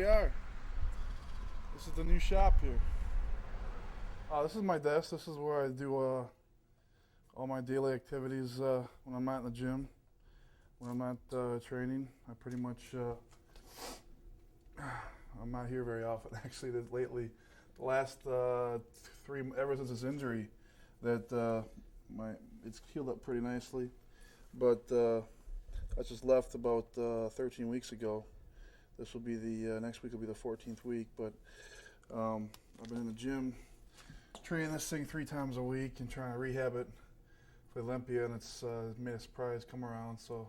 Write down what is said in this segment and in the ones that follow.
we are. This is the new shop here. This is my desk. This is where I do all my daily activities when I'm not in the gym. When I'm not training, I pretty much, I'm not here very often actually. Lately, the last ever since this injury, that it's healed up pretty nicely. But I just left about 13 weeks ago. This will be next week will be the 14th week, but I've been in the gym training this thing 3 times a week and trying to rehab it for Olympia, and it's made a surprise come around, so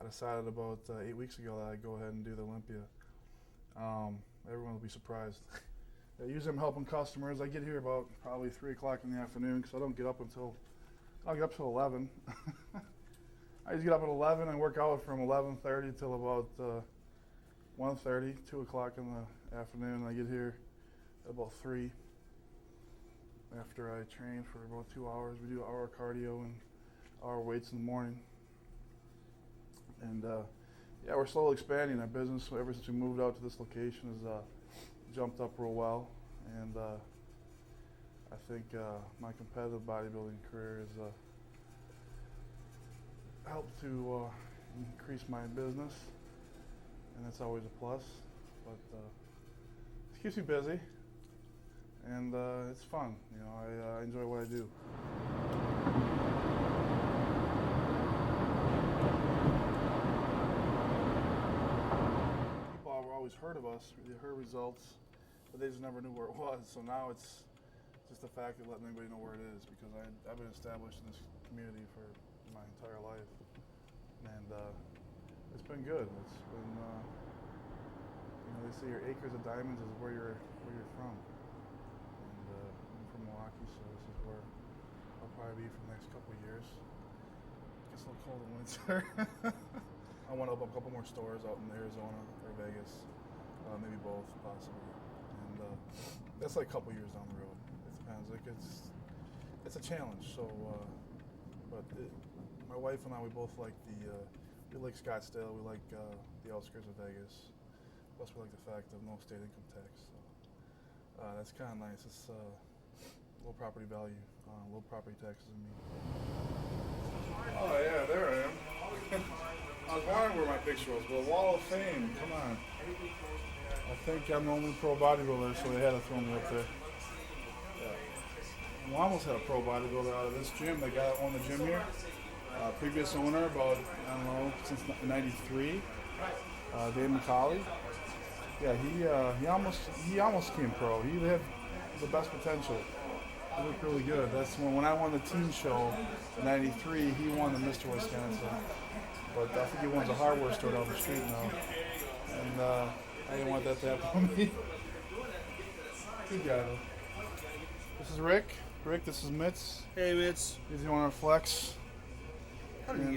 I decided about 8 weeks ago that I'd go ahead and do the Olympia. Everyone will be surprised. Usually I'm helping customers. I get here about probably 3 o'clock in the afternoon because I don't get up till 11. I just get up at 11 and work out from 11:30 till about 1:30, 2 o'clock in the afternoon. I get here at about 3 after I train for about 2 hours. We do an hour cardio and hour weights in the morning. And yeah, we're slowly expanding our business. Ever since we moved out to this location, has jumped up real well. And I think my competitive bodybuilding career has helped to increase my business, and that's always a plus. But it keeps me busy, and it's fun. You know, I enjoy what I do. People have always heard of us, they heard results, but they just never knew where it was. So now it's just the fact of letting anybody know where it is, because I've been established in this community for my entire life, and it's been good. It's been, you know, they say your acres of diamonds is where you're from, and I'm from Milwaukee, so this is where I'll probably be for the next couple of years. It gets a little cold in winter. I want to open up a couple more stores out in Arizona or Vegas, maybe both possibly, and that's like a couple years down the road. It depends. Like it's a challenge. So, but my wife and I, we both like we like Scottsdale. We like the outskirts of Vegas. Plus, we like the fact of no state income tax. So that's kind of nice. It's low property value, low property taxes. Oh yeah, there I am. I was wondering where my picture was. Well, Wall of Fame. Come on. I think I'm the only pro bodybuilder, so they had to throw me up there. Yeah. We almost had a pro bodybuilder out of this gym. The guy that owned the gym here. Previous owner, about, I don't know, since '93, Dave McCauley. Yeah, he almost came pro. He had the best potential. He looked really good. That's when I won the team show in '93. He won the Mr. Wisconsin, but I think he won the hardware store down the street now. And I didn't want that to happen to me. Good guy though. This is Rick. Rick, this is Mitz. Hey, Mitz. He's the owner of Flex. And,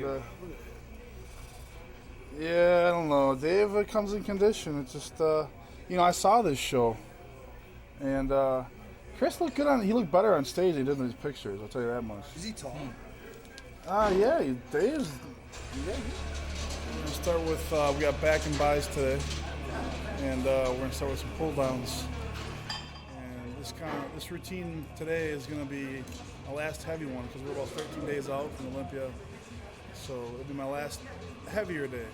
yeah, I don't know. Dave comes in condition. It's just, you know, I saw this show, and Chris looked good he looked better on stage than he did in his pictures. I'll tell you that much. Is he tall? Yeah, Dave's. Yeah. We're gonna start with we got back and buys today, and we're gonna start with some pull downs. And this routine today is gonna be my last heavy one because we're about 13 days out from Olympia. So it'll be my last heavier day.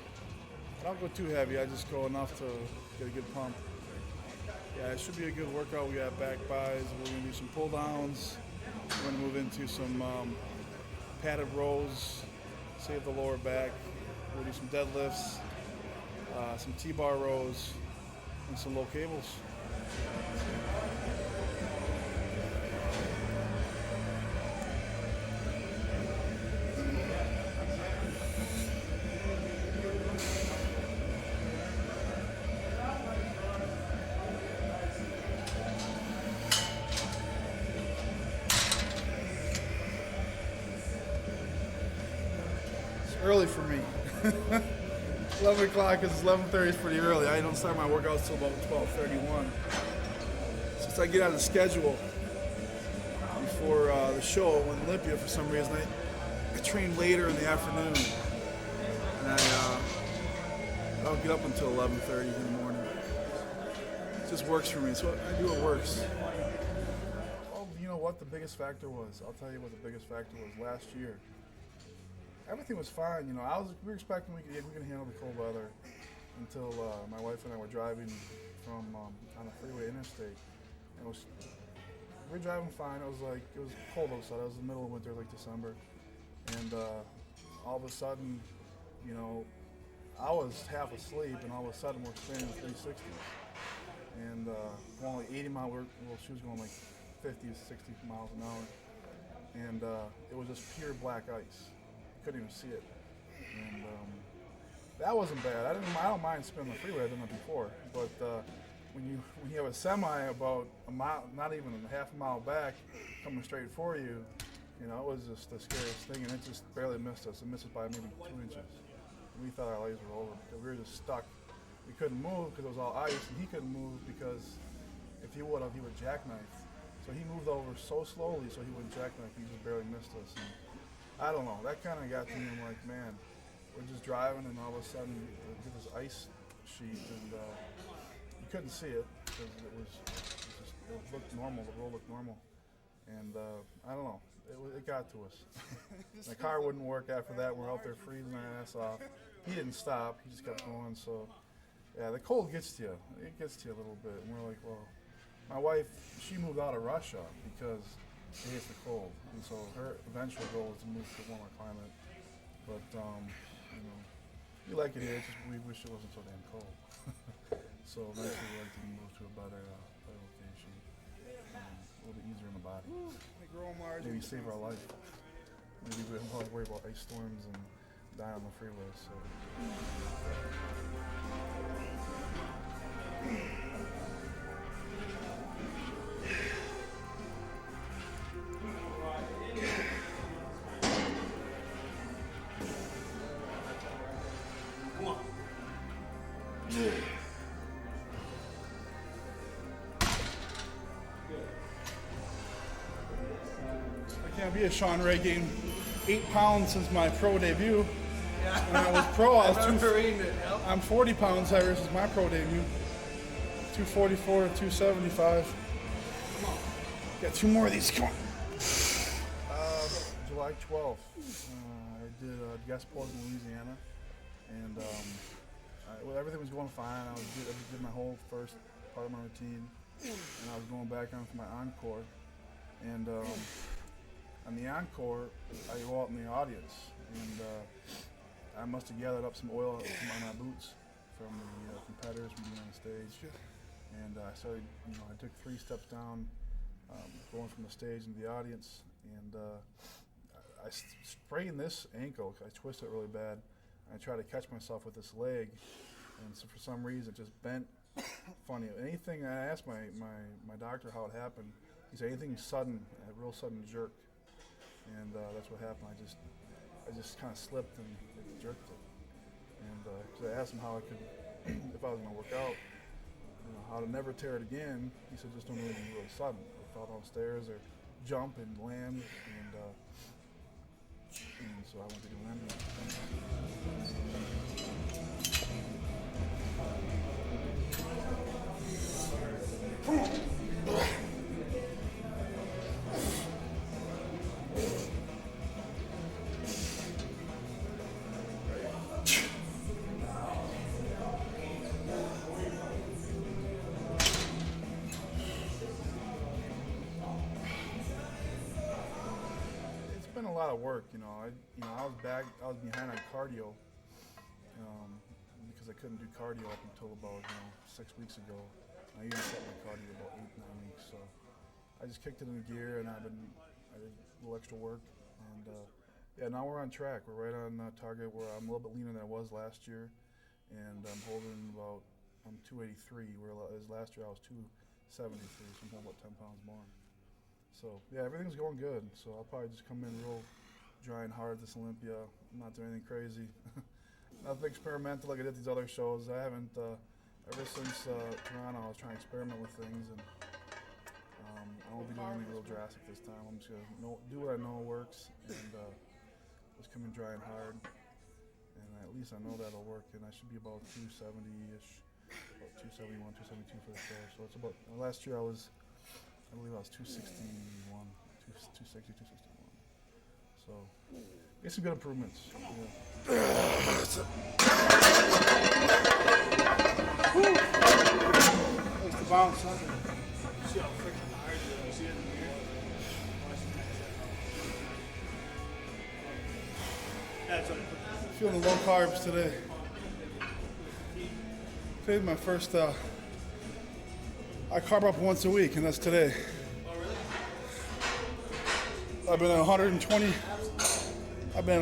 I don't go too heavy, I just go enough to get a good pump. Yeah, it should be a good workout. We got back buys, we're gonna do some pull downs. We're gonna move into some padded rows, save the lower back. We'll do some deadlifts, some T-bar rows, and some low cables. Early for me. 11 o'clock because it's 11:30 is pretty early. I don't start my workouts till about 12:31. Since I get on the schedule before the show in Olympia for some reason, I train later in the afternoon, and I don't get up until 11:30 in the morning. just works for me. So I do what works. Oh, you know what the biggest factor was? I'll tell you what the biggest factor was last year. Everything was fine, you know. We were expecting we could handle the cold weather until my wife and I were driving from on a freeway interstate. And we were driving fine. It was cold outside. It was the middle of winter, like December, and all of a sudden, you know, I was half asleep, and all of a sudden we're spinning 360s, and going like 80 miles. Well, she was going like 50, 60 miles an hour, and it was just pure black ice. Couldn't even see it, and that wasn't bad. I don't mind spinning the freeway. I've done that before, but when you have a semi about a mile, not even a half a mile back, coming straight for you, you know, it was just the scariest thing, and it just barely missed us. It missed us by maybe 2 inches. We thought our lives were over because we were just stuck. We couldn't move because it was all ice, and he couldn't move because if he would have, he would jackknife. So he moved over so slowly so he wouldn't jackknife. He just barely missed us. And I don't know. That kind of got to me. I'm like, man, we're just driving, and all of a sudden you get this ice sheet, and you couldn't see it because it looked normal. The road looked normal, and I don't know. It got to us. The car wouldn't work after that. We're out there freezing our ass off. He didn't stop. He just kept going. So, yeah, the cold gets to you. It gets to you a little bit. And we're like, well, my wife, she moved out of Russia because she hates the cold. And so her eventual goal is to move to a warmer climate. But, you know, we like it here. It's just we wish it wasn't so damn cold. So eventually we'd like to move to a better location. A little bit easier on the body. Maybe save our life. Maybe we don't have to worry about ice storms and die on the freeway. So. Can't be a Sean Ray gained 8 pounds since my pro debut. Yeah. When I was pro, I'm 40 pounds heavier since my pro debut. 244 to 275. Come on. Got 2 more of these. Come on. July 12th, I did a guest pose in Louisiana, and everything was going fine. I did my whole first part of my routine, and I was going back on for my encore, and. On the encore, I go out in the audience, and I must have gathered up some oil on my boots from the competitors from being on the stage, and I started, you know, I took 3 steps down, going from the stage into the audience, and I sprained this ankle. I twisted it really bad. I tried to catch myself with this leg, and so for some reason it just bent funny. Anything, I asked my doctor how it happened. He said anything sudden, a real sudden jerk. And that's what happened. I just kind of slipped and it jerked it. And cause I asked him how I could, if I was going to work out, you know, how to never tear it again. He said just don't do anything really sudden. Or fall downstairs or jump and land. And so I went to do landing. A lot of work, you know. I was behind on cardio because I couldn't do cardio up until about 6 weeks ago. I even set my cardio about 8-9 weeks, so I just kicked it into gear, and I did a little extra work, and yeah, now we're on track. We're right on target. Where I'm a little bit leaner than I was last year, and I'm holding I'm 283. Whereas last year I was 273, so I'm holding about 10 pounds more. So, yeah, everything's going good. So I'll probably just come in real dry and hard at this Olympia, not doing anything crazy. Nothing experimental like I did these other shows. I haven't, ever since Toronto, I was trying to experiment with things, and I won't be doing anything real drastic this time. I'm just going to do what I know works, and just come in dry and hard. And at least I know that'll work, and I should be about 270-ish about 271, 272 for the show. So it's about, last year I believe I was 261, 260, 261. So, get some good improvements. Thanks to bounce, huh? See how freaking hard you see it in the mirror? That's what I put. Feeling low carbs today. Today's my first, I carb up once a week, and that's today. Oh, really? I've been at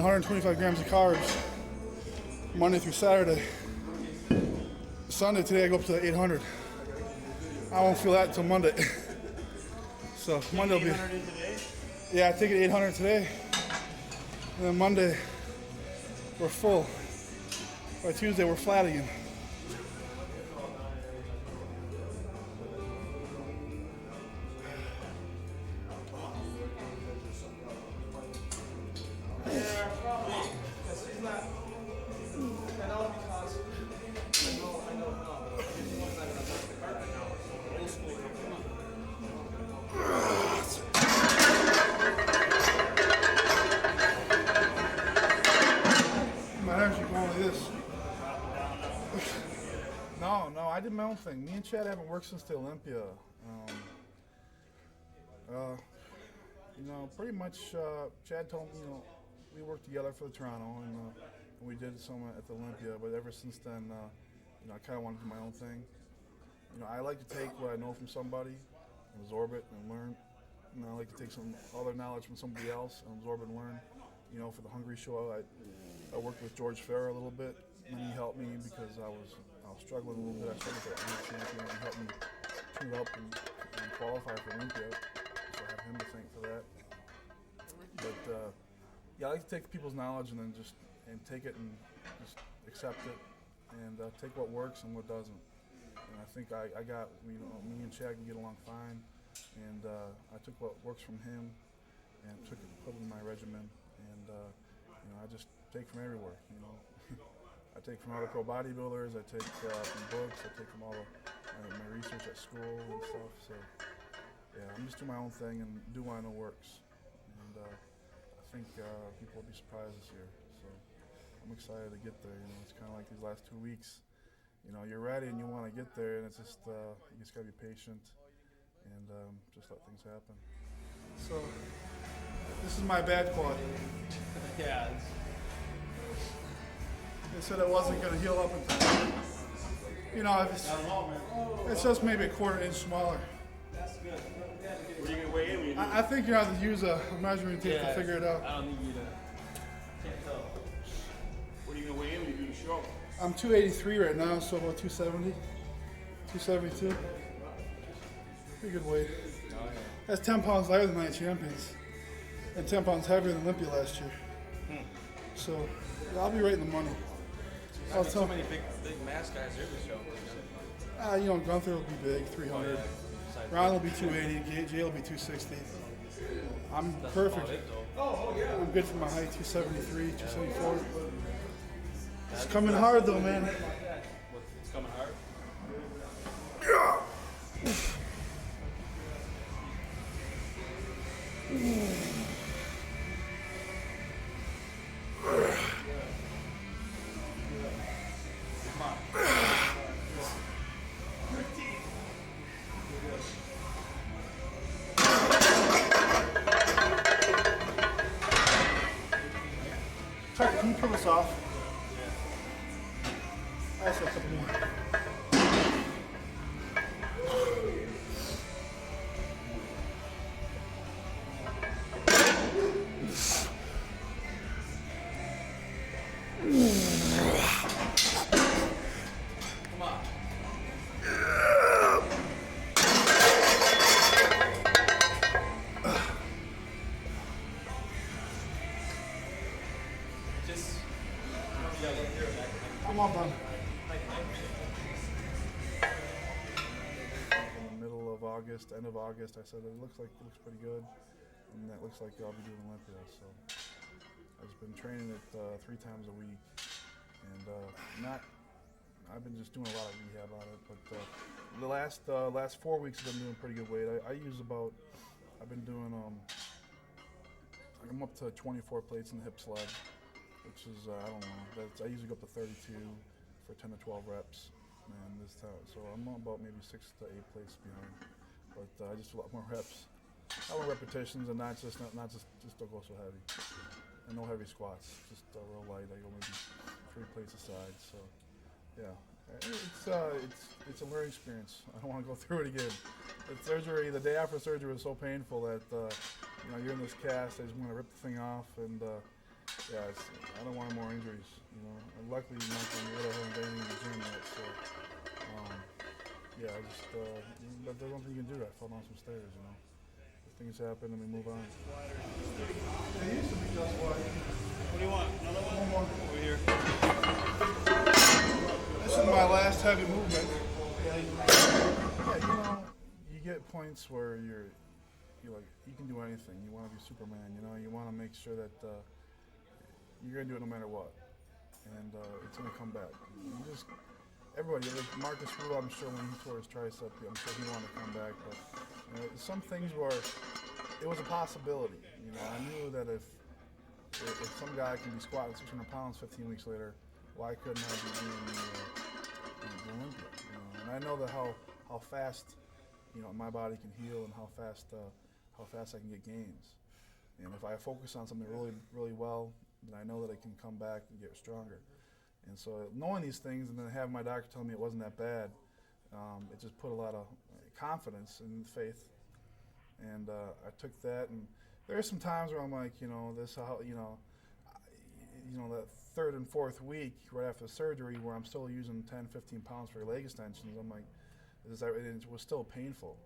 125 grams of carbs Monday through Saturday. Sunday, today I go up to 800. I won't feel that until Monday. So Monday will be. 800 in today? Yeah, I take it 800 today. And then Monday, we're full. By Tuesday, we're flat again. No, I did my own thing. Me and Chad haven't worked since the Olympia. Pretty much Chad told me, we worked together for the Toronto and we did some at the Olympia, but ever since then, I kind of want to do my own thing. I like to take what I know from somebody and absorb it and learn. I like to take some other knowledge from somebody else and absorb it and learn. For the Hungry Show, I worked with George Farah a little bit, and he helped me because I was struggling a little bit. I struggled with the champion, and he helped me tune up and qualify for Olympia. So I have him to thank for that. But I like to take people's knowledge and then just take it and just accept it and take what works and what doesn't. And I think I got me and Chad can get along fine, and I took what works from him and put it in my regimen, and I just take from everywhere. I take from other pro bodybuilders, I take from books, I take from all my research at school and stuff. So yeah, I'm just doing my own thing and do what I know works. And I think people will be surprised this year. So I'm excited to get there. It's kind of like these last 2 weeks. You're ready and you want to get there, and it's just you just gotta be patient and just let things happen. So this is my bad quad. Yeah. They said it wasn't going to heal up in time. It's just maybe a quarter-inch smaller. That's good. What are you going to weigh in when you do I think you have to use a measuring tape to figure it out. I don't need you to. Can't tell. What are you going to weigh in when you do the show? I'm 283 right now, so about 270, 272. Pretty good weight. Oh, yeah. That's 10 pounds lighter than my champions, and 10 pounds heavier than Olympia last year. So I'll be right in the money. So many big mass guys here at the show. Gunter will be big, 300. Ronnie will be 280. Jay will be 260. I'm perfect. I'm good for my height, 273, 274. It's coming hard though, man. It's coming hard? Can you pull this off? I also have a couple more. Come on, bud. In the middle of August, end of August, I said it looks pretty good, and that looks like I'll be doing Olympia. So I've been training it 3 times a week, and I've been just doing a lot of rehab on it. But the last 4 weeks I've been doing pretty good weight. I've been doing I'm up to 24 plates in the hip sled, which is I don't know. I usually go up to 32 for 10 to 12 reps, and this time, so I'm about maybe 6 to 8 plates behind. But I just do a lot more reps, a lot more repetitions, and not just don't go so heavy, and no heavy squats, just real light. I go maybe 3 plates aside. So yeah, it's a learning experience. I don't want to go through it again. The day after surgery was so painful that you're in this cast. I just want to rip the thing off, and I don't want more injuries. And luckily, I haven't been in the gym yet. So but there's nothing you can do. I fell down some stairs. Things happen, and we move on. What do you want? Another one? One more. Over here. This is my last heavy movement. Yeah, you get points where you're like, you can do anything. You want to be Superman. You want to make sure that you're gonna do it no matter what, and it's gonna come back. Everybody, like Marcus Groulx, I'm sure when he tore his tricep, I'm sure he wanted to come back. But some things were, it was a possibility. I knew that if some guy can be squatting 600 pounds 15 weeks later, why couldn't I be doing the Olympia? And I know that how fast my body can heal, and how fast I can get gains. And if I focus on something really, really well, then I know that I can come back and get stronger. And so knowing these things, and then having my doctor tell me it wasn't that bad, it just put a lot of confidence and faith. And I took that, and there are some times where I'm like, that third and fourth week right after the surgery, where I'm still using 10, 15 pounds for leg extensions. I'm like, it was still painful,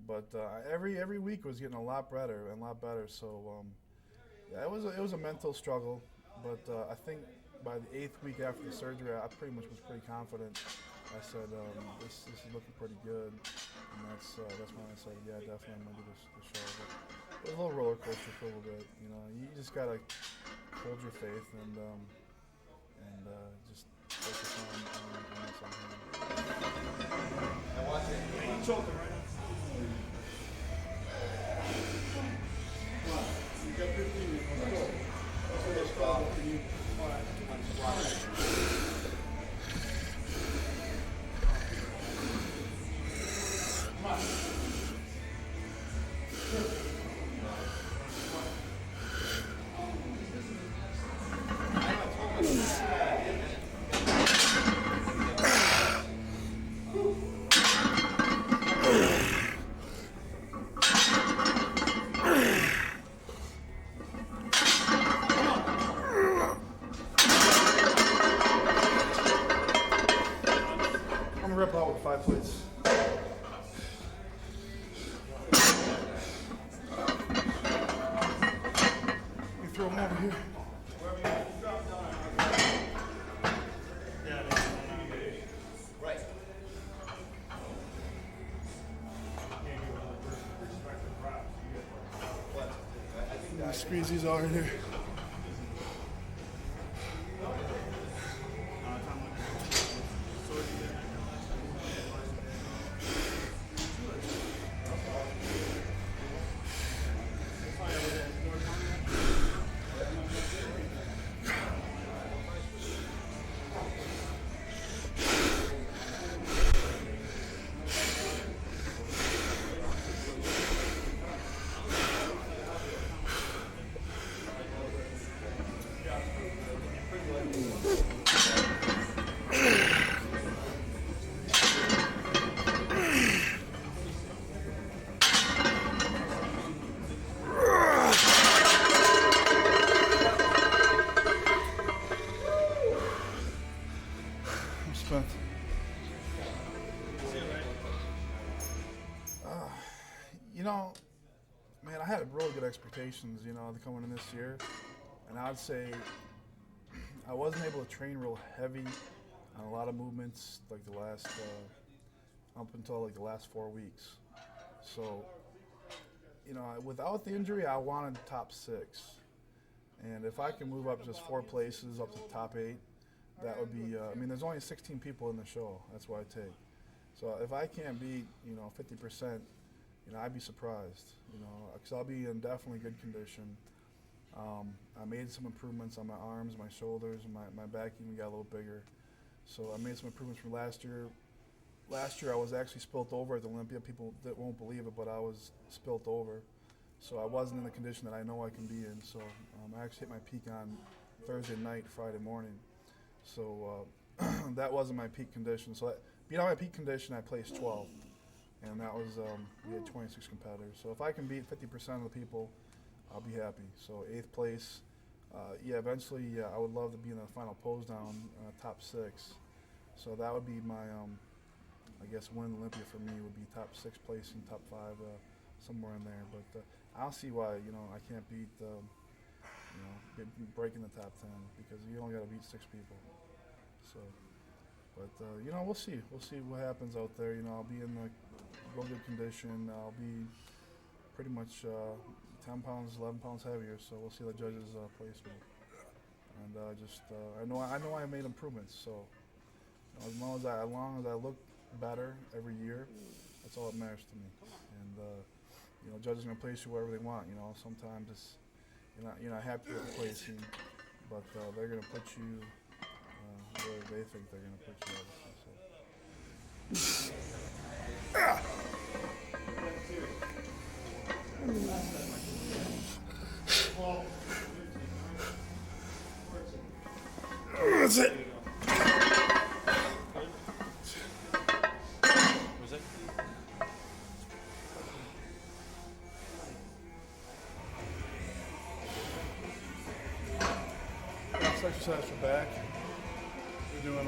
but every week was getting a lot better and a lot better. So it was a mental struggle, but I think by the 8th week after the surgery, I pretty much was pretty confident. I said, this is looking pretty good, and that's when I said, yeah, definitely I'm gonna do this show. But it was a little roller coaster for a little bit. You just gotta hold your faith and just focus on what's on hand. I watch it. You choking right now. Come on, you got 15 minutes. Let's go. Rip out with 5 plates. You throw them over here. Right. Squeeze these out in here. Man, I had really good expectations, coming in this year, and I'd say I wasn't able to train real heavy on a lot of movements, like the last up until like the last 4 weeks. So, without the injury, I wanted top 6, and if I can move up just 4 places up to top 8, that would be. I mean, there's only 16 people in the show. That's what I take. So if I can't beat 50%, I'd be surprised. Because I'll be in definitely good condition. I made some improvements on my arms, my shoulders, and my back even got a little bigger. So I made some improvements from last year. Last year I was actually spilt over at the Olympia. People that won't believe it, but I was spilt over. So I wasn't in the condition that I know I can be in. So I actually hit my peak on Thursday night, Friday morning. So that wasn't my peak condition. So being on my peak condition, I placed 12. And that was, we had 26 competitors. So if I can beat 50% of the people, I'll be happy. So 8th place. Eventually I would love to be in the final pose down, top 6. So that would be my, I guess, win Olympia for me would be top 6 place and top 5, somewhere in there. But I don't see why, I can't beat, breaking the top 10 because you only got to beat 6 people. So, but we'll see. We'll see what happens out there. I'll be in real good condition. I'll be pretty much 10 pounds, 11 pounds heavier. So we'll see the judges place me. And I know I made improvements. So as long as I look better every year, that's all that matters to me. And judges are gonna place you wherever they want. Sometimes it's you're not happy with the placing, but they're gonna put you where they think they're gonna put you. That's it. Was it? Last exercise for back. We're doing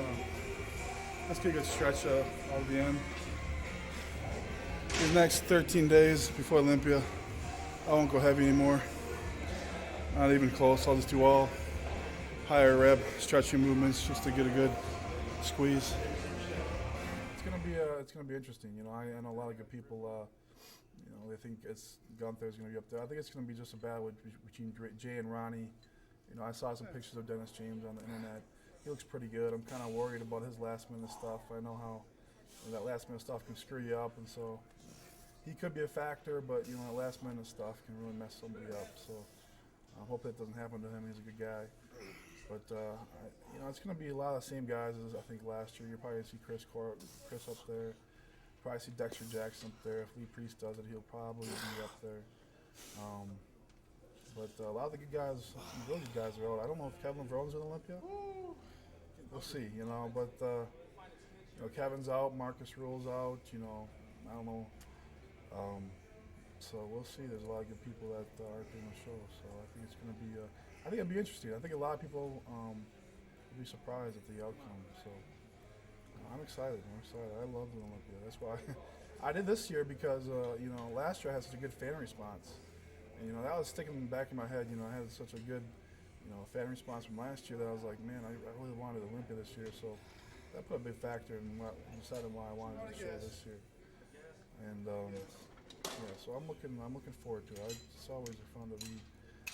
let's get a good stretch all the end. These next 13 days before Olympia, I won't go heavy anymore. Not even close. I'll just do all higher rep stretching movements just to get a good squeeze. It's gonna be interesting. I know a lot of good people. They think Gunter is gonna be up there. I think it's gonna be just a battle between Jay and Ronnie. I saw some pictures of Dennis James on the internet. He looks pretty good. I'm kind of worried about his last minute stuff. I know how that last minute stuff can screw you up, and so he could be a factor. But that last minute stuff can really mess somebody up. So I hope that doesn't happen to him. He's a good guy. But it's going to be a lot of the same guys as I think last year. You'll probably see Chris up there. Probably see Dexter Jackson up there. If Lee Priest does it, he'll probably be up there. But a lot of the good guys, really good guys are out. I don't know if Kevin Vrone's in Olympia. We'll see, But Kevin's out. Marcus Rule's out. I don't know. So we'll see. There's a lot of good people that aren't doing the show. So I think it's going to be. I think it'll be interesting. I think a lot of people will be surprised at the outcome. So I'm excited. I love the Olympia. That's why I did this year because last year I had such a good fan response, and that was sticking back in my head. I had such a good fan response from last year that I was like, man, I really wanted Olympia this year. So that put a big factor in deciding why I wanted the show this year. And so I'm looking forward to it. It's always fun to be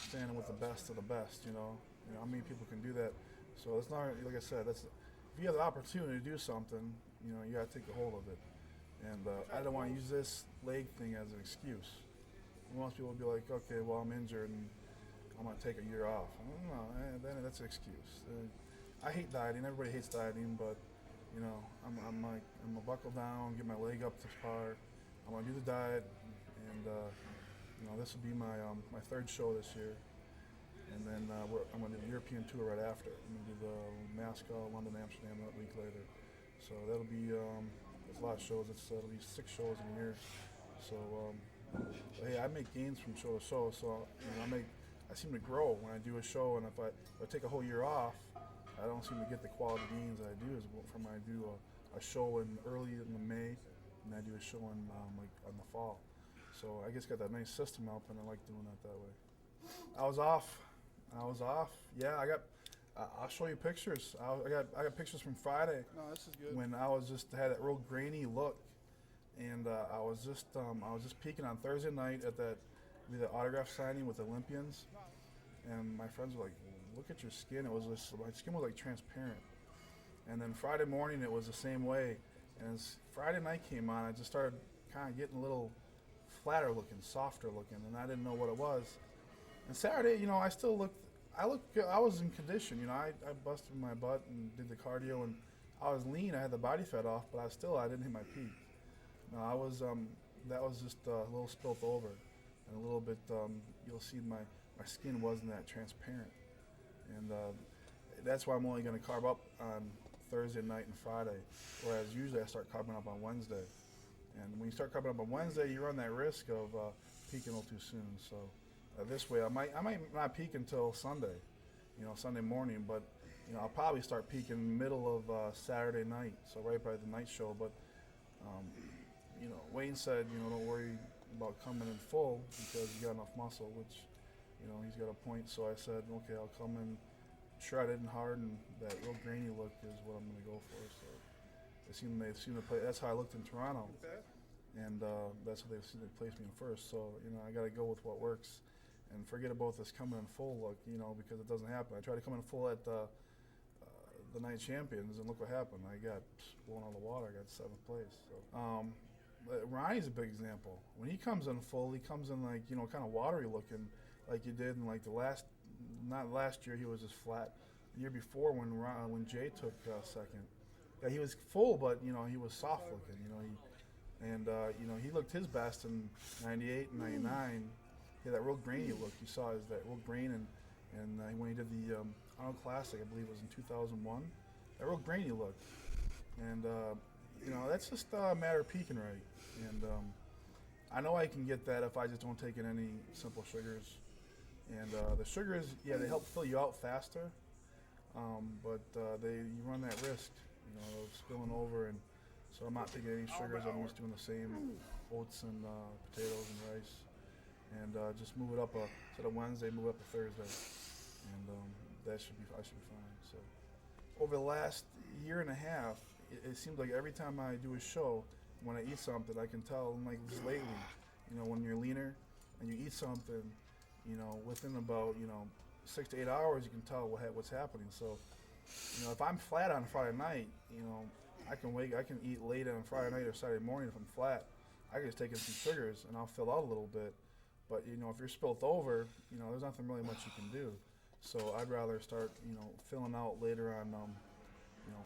standing with the best of the best. How many people can do that? So it's not like I said. If you have the opportunity to do something, you got to take a hold of it. And I don't want to use this leg thing as an excuse. Most people will be like, okay, well I'm injured and I'm gonna take a year off. No, then that's an excuse. I hate dieting. Everybody hates dieting, but I'm gonna buckle down, get my leg up to par. I'm gonna do the diet, and this will be my 3rd show this year, and then I'm gonna do the European tour right after. I'm gonna do the Moscow, London, Amsterdam that week later. So that'll be it's a lot of shows. It'll be 6 shows in a year. So hey, I make gains from show to show. So I seem to grow when I do a show, and if I take a whole year off, I don't seem to get the quality gains that I do as well from when I do a show early in the May, and I do a show in the fall. So I just got that nice system up, and I like doing that way. I was off. Yeah, I'll show you pictures. I got pictures from Friday. No, this is good. When I was had that real grainy look, and I was just peeking on Thursday night at the autograph signing with Olympians, and my friends were like, "Look at your skin." It was my skin was like transparent, And then Friday morning it was the same way. And as Friday night came on, I just started kind of getting a little flatter looking, softer looking, and I didn't know what it was. And Saturday, I still looked good. I was in condition. I busted my butt and did the cardio, and I was lean. I had the body fat off, but I didn't hit my peak. No, I was, that was just a little spilt over, and a little bit, you'll see my skin wasn't that transparent. And that's why I'm only going to carb up on Thursday night and Friday, whereas usually I start carbing up on Wednesday. And when you start carbing up on Wednesday, you run that risk of peaking a little too soon. So this way, I might not peak until Sunday, Sunday morning, but I'll probably start peaking middle of Saturday night, so right by the night show. But Wayne said, don't worry about coming in full because you got enough muscle, which, he's got a point. So I said, okay, I'll come in shredded and hard, and that real grainy look is what I'm going to go for. So they seem to play. That's how I looked in Toronto, and that's how they seem to place me in first. So I got to go with what works, and forget about this coming in full look, because it doesn't happen. I tried to come in full at the night champions, and look what happened. I got blown out of the water. I got 7th place. So Ronnie's a big example. When he comes in full, he comes in like kind of watery looking, like you did in like not last year. He was just flat. The year before when Jay took second, yeah, he was full, but he was soft looking. He looked his best in '98 and '99. He had that real grainy look. You saw that real grain, and when he did the Arnold Classic, I believe it was in 2001, that real grainy look. And that's just a matter of peaking right. And I know I can get that if I just don't take in any simple sugars. And the sugars, yeah, they help fill you out faster, but you run that risk, of spilling over. And so I'm not taking any sugars. I'm just doing the same oats and potatoes and rice, and just move it up instead of Wednesday, move it up to Thursday, and I should be fine. So over the last year and a half, it seems like every time I do a show, when I eat something, I can tell, like just lately, when you're leaner and you eat something, within about, 6 to 8 hours, you can tell what's happening. So, if I'm flat on Friday night, I can eat late on Friday night or Saturday morning. If I'm flat, I can just take in some sugars and I'll fill out a little bit. But, if you're spilt over, there's nothing really much you can do. So I'd rather start, filling out later on,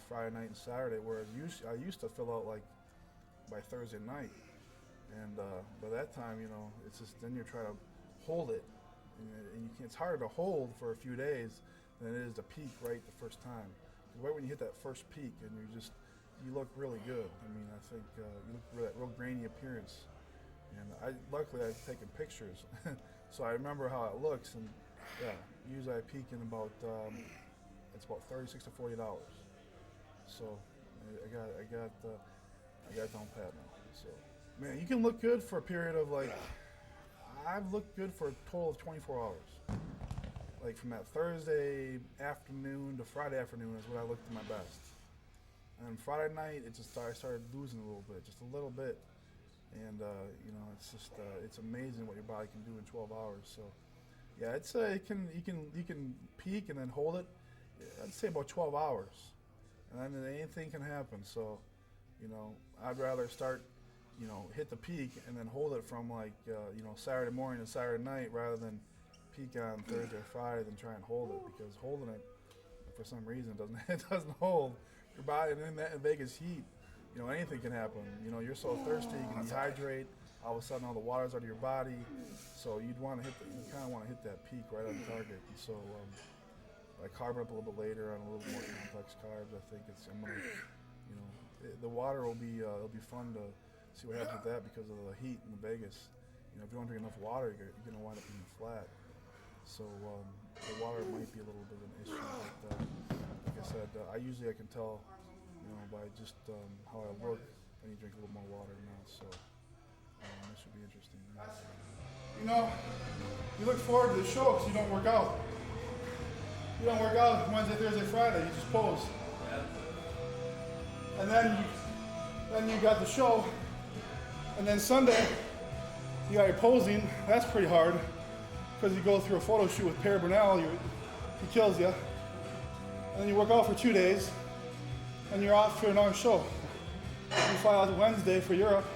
Friday night and Saturday, whereas I used to fill out like by Thursday night. And by that time, it's just, then you're trying to hold it. And it's harder to hold for a few days than it is to peak right the first time. Right when you hit that first peak, and you look really good. I mean, I think you look for that real grainy appearance. And luckily I've taken pictures, so I remember how it looks. And yeah, usually I peak in about it's about 36 to 48 hours. So I got down pat now. So man, you can look good for a period of like. I've looked good for a total of 24 hours. Like from that Thursday afternoon to Friday afternoon is when I looked at my best. And Friday night, I started losing a little bit, just a little bit. And it's just it's amazing what your body can do in 12 hours. So yeah, you can peak and then hold it. I'd say about 12 hours, and then anything can happen. So I'd rather start. Hit the peak and then hold it from like, Saturday morning to Saturday night rather than peak on Thursday or Friday than try and hold it, because holding it for some reason it doesn't hold your body. And in that Vegas heat, anything can happen. You're so thirsty, you can dehydrate. All of a sudden, all the water's out of your body. So you kind of want to hit that peak right on target. And so I carb up a little bit later on a little more complex carbs. I think the water will be it'll be fun to see what happens with that because of the heat in Vegas. If you don't drink enough water, you're going to wind up being flat. So the water might be a little bit of an issue. But like I said, I can tell, by just how I look, I need to drink a little more water now. So this should be interesting. You look forward to the show because you don't work out. You don't work out Wednesday, Thursday, Friday. You just pose. And then you got the show. And then Sunday, you got your posing. That's pretty hard because you go through a photo shoot with Perry Burnell. He kills you. And then you work out for 2 days. and you're off to another show. We fly out Wednesday for Europe,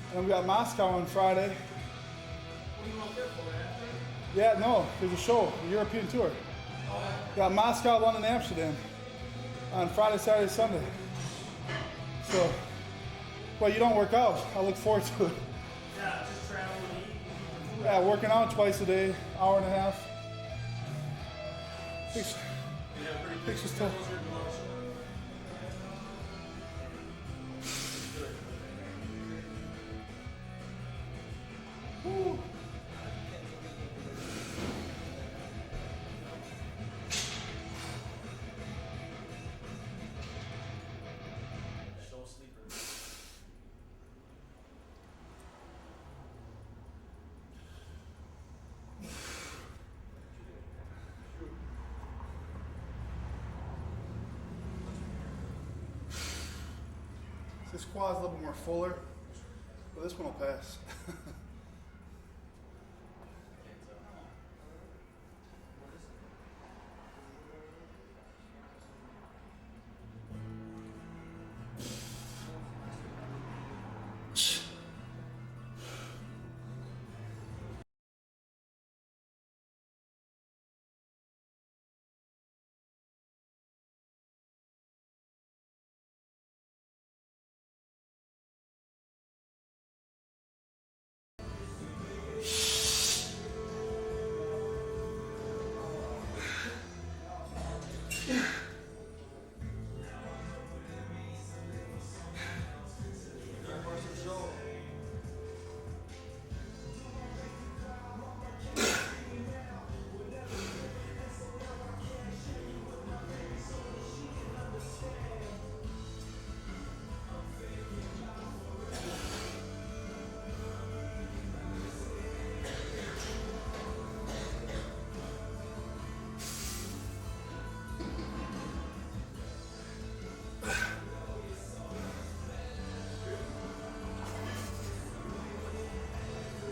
and then we got Moscow on Friday. What do you want there for? Yeah, no, there's a show, a European tour. We got Moscow, London, Amsterdam on Friday, Saturday, Sunday. So, well, you don't work out. I look forward to it. Yeah, just travel and eat. Yeah, working out twice a day, hour and a half. Takes us tough. Woo. This quad's a little bit more fuller, but this one will pass.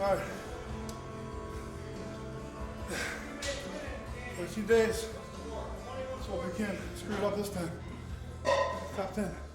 All right. 13 days. Let's hope we can screw it up this time. Top 10.